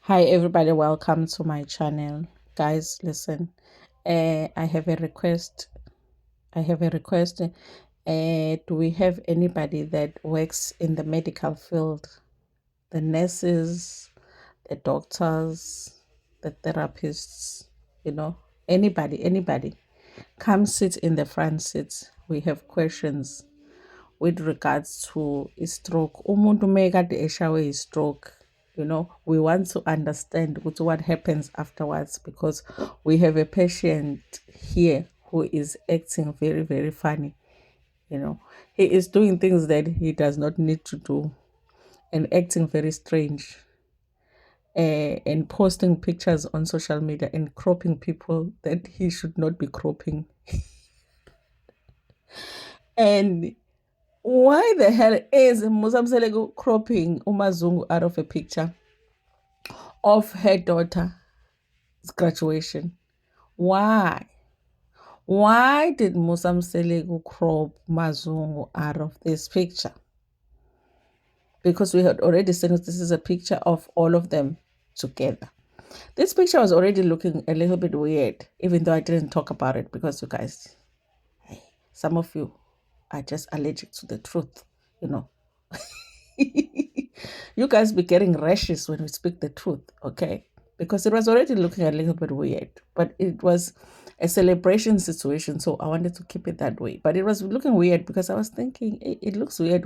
Hi everybody, welcome to my channel. Guys, listen. I have a request. Do we have anybody that works in the medical field? The nurses, the doctors, the therapists, anybody. Come sit in the front seats. We have questions with regards to a stroke. Umuntu mekade eshawe stroke, we want to understand what happens afterwards, because we have a patient here who is acting very, very funny. He is doing things that he does not need to do and acting very strange, and posting pictures on social media and cropping people that he should not be cropping. And why the hell is Musamselego cropping Umazungu out of a picture of her daughter's graduation? Why? Why did Musamselego crop Mazungu out of this picture? Because we had already seen this is a picture of all of them together. This picture was already looking a little bit weird, even though I didn't talk about it, because you guys, some of you are just allergic to the truth, You guys be getting rashes when we speak the truth, okay? Because it was already looking a little bit weird, but it was a celebration situation, so I wanted to keep it that way. But it was looking weird because I was thinking it looks weird.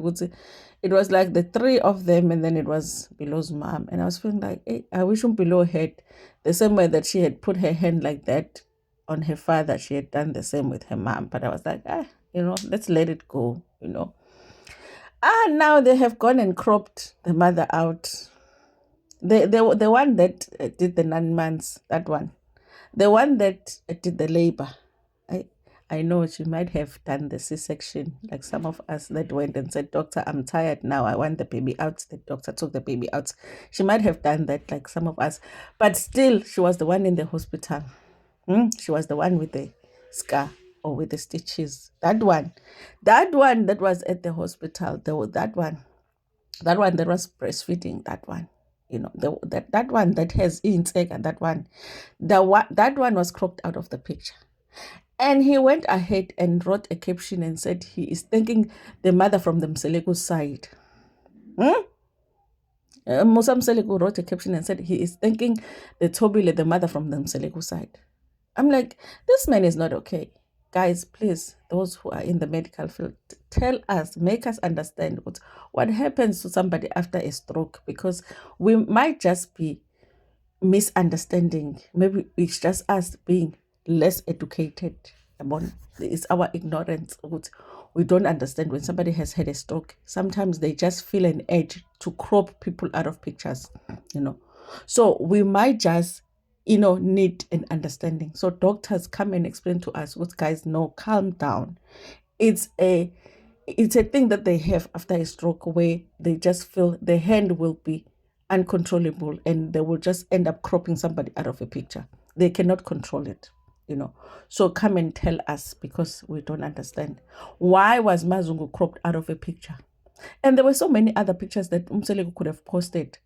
It was like the three of them, and then it was Bilow's mom, and I was feeling like, hey, I wish Below had the same way that she had put her hand like that on her father. She had done the same with her mom, but I was like, let's let it go, now they have gone and cropped the mother out. The one that did the 9 months, that one. The one that did the labor. I know she might have done the C-section, like some of us that went and said, Doctor, I'm tired now. I want the baby out. The doctor took the baby out. She might have done that, like some of us. But still, she was the one in the hospital. She was the one with the scar or with the stitches. That one that was at the hospital. That one that was breastfeeding. That one, that one that has intake, and that one, that one was cropped out of the picture. And he went ahead and wrote a caption and said he is thanking the mother from the Mseleko side. Musa Mseleko wrote a caption and said he is thanking the Tobile, the mother from the Mseleko side. I'm like, this man is not okay. Guys, please, those who are in the medical field, tell us, make us understand what happens to somebody after a stroke, because we might just be misunderstanding. Maybe it's just us being less educated. It's our ignorance. We don't understand when somebody has had a stroke. Sometimes they just feel an urge to crop people out of pictures, So we might just need an understanding. So doctors come and explain to us, what guys, no, calm down. It's a thing that they have after a stroke, where they just feel the hand will be uncontrollable and they will just end up cropping somebody out of a picture. They cannot control it, So come and tell us, because we don't understand. Why was Mazungu cropped out of a picture? And there were so many other pictures that Umseleko could have posted,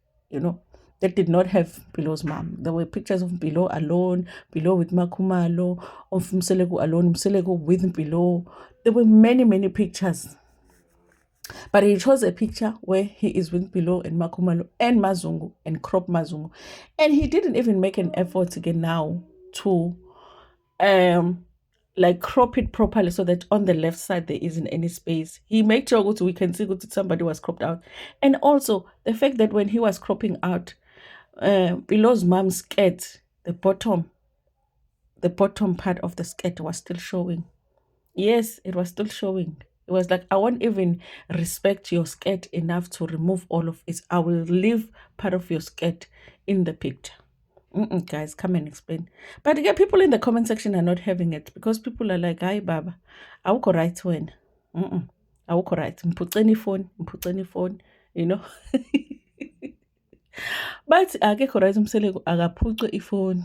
that did not have Bilow's mom. There were pictures of Bilow alone, Bilow with Makumalo, of Umseleko alone, Umseleko with Bilow. There were many, many pictures. But he chose a picture where he is with Bilow and Makumalo and Mazungu and crop Mazungu. And he didn't even make an effort again now to like crop it properly, so that on the left side there isn't any space. He made sure we can see that somebody was cropped out. And also the fact that when he was cropping out Bilow's mom's skirt, the bottom part of the skirt was still showing. Yes, it was still showing. It was like, I won't even respect your skirt enough to remove all of it. I will leave part of your skirt in the picture. Guys, come and explain. But again, people in the comment section are not having it, because people are like, hi, Baba, awukho right when. Awukho right. Mphuceni phone, But akekho right Umseleko akaphuce ifone.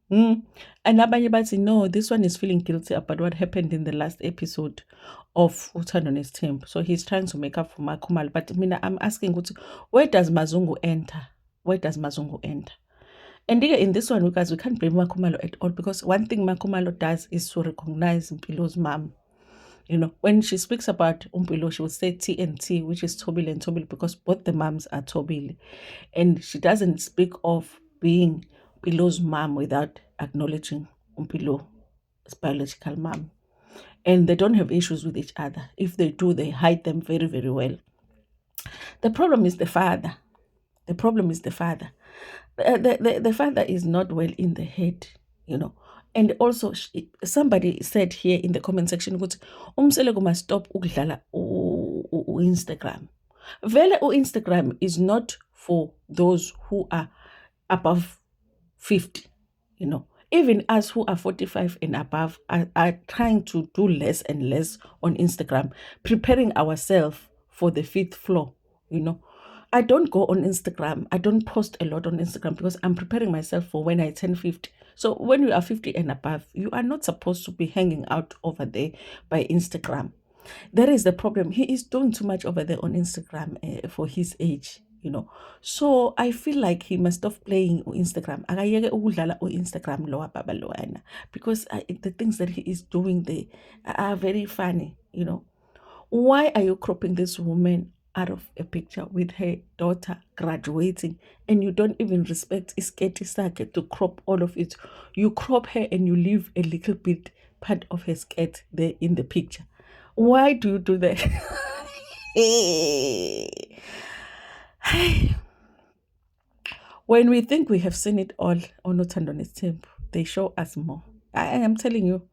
And abanye bathi, no, this one is feeling guilty about what happened in the last episode of Uthando Nesithembu. So he's trying to make up for Makumalo. But mina, I'm asking, where does Mazungu enter? Where does Mazungu enter? And in this one, guys, we can't blame Makumalo at all, because one thing Makumalo does is to recognize Mpilo's mom. When she speaks about Umpilo, she will say T and T, which is Tobile and Tobile, because both the moms are Tobile. And she doesn't speak of being Mpilo's mom without acknowledging Umpilo's biological mom. And they don't have issues with each other. If they do, they hide them very, very well. The problem is the father. The problem is the father. The father is not well in the head, you know. And also, somebody said here in the comment section, ukuthi umseleko must stop ukudlala Instagram. Vele Instagram is not for those who are above 50, you know. Even us who are 45 and above are trying to do less and less on Instagram, preparing ourselves for the fifth floor, you know. I don't go on Instagram. I don't post a lot on Instagram because I'm preparing myself for when I turn 50. So when you are 50 and above, you are not supposed to be hanging out over there by Instagram. That is the problem. He is doing too much over there on Instagram for his age, you know. So I feel like he must stop playing on Instagram. Akayeke ukudlala on Instagram lowa baba lowana, because the things that he is doing there are very funny, you know. Why are you cropping this woman out of a picture with her daughter graduating, and you don't even respect isketi sakhe to crop all of it? You crop her and you leave a little bit part of her skirt there in the picture. Why do you do that? When we think we have seen it all on Uthando Nesithembu, they show us more. I am telling you,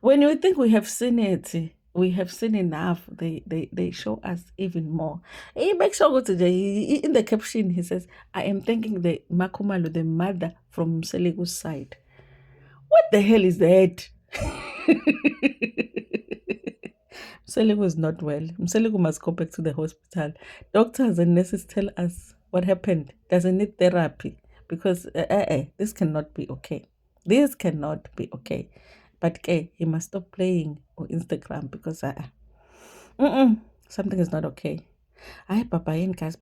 when we think we have seen it, we have seen enough. They show us even more. He makes sure in the caption he says, "I am thanking the Makumalo, the mother from Selegu's side." What the hell is that? Mselegu is not well. Mselegu must go back to the hospital. Doctors and nurses tell us what happened. Doesn't need therapy, because this cannot be okay. This cannot be okay. But he must stop playing on Instagram, because something is not okay. I Papa, guys.